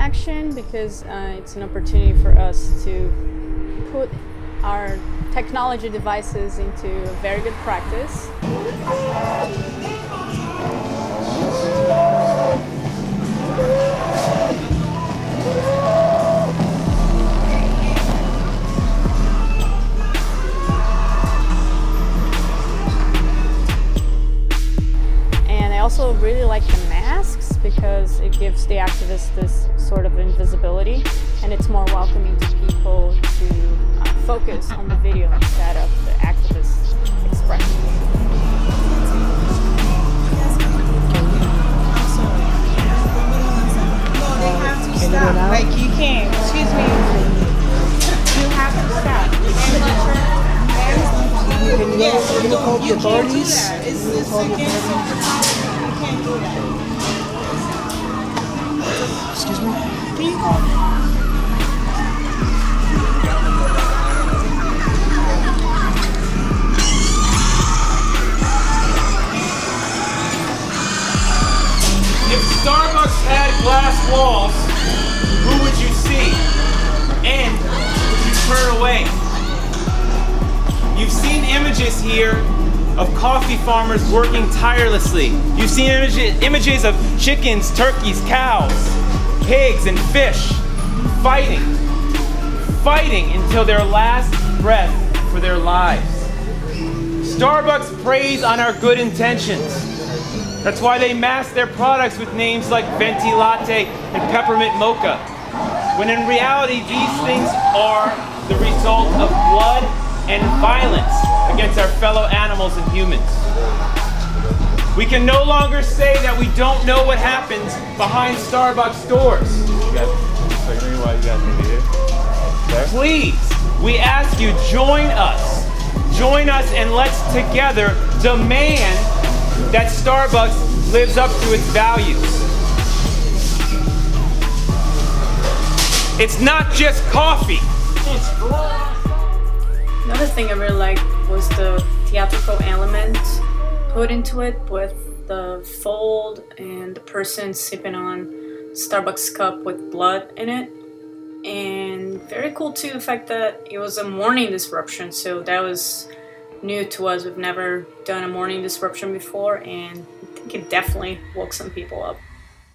action because it's an opportunity for us to put our technology devices into a very good practice. And I also really like the masks because it gives the activists this sort of invisibility, and it's more welcoming to people to focus on the video instead of the activist expression. No, they have to stop. Like you can't. Excuse me. You have to stop. Can you call the authorities? It's against the precaution. You can't do that. Excuse me? Can you call? If Starbucks had glass walls, who would you see? And would you turn away? You've seen images here of coffee farmers working tirelessly. You've seen images of chickens, turkeys, cows, pigs, and fish fighting until their last breath for their lives. Starbucks preys on our good intentions. That's why they mask their products with names like Venti Latte and Peppermint Mocha, when in reality these things are the result of blood and violence against our fellow animals and humans. We can no longer say that we don't know what happens behind Starbucks doors. Please, we ask you, join us. Join us and let's together demand that Starbucks lives up to its values. It's not just coffee. Another thing I really liked was the theatrical element put into it with the fold and the person sipping on Starbucks cup with blood in it. And very cool too, the fact that it was a morning disruption, so that was new to us. We've never done a morning disruption before, and I think it definitely woke some people up.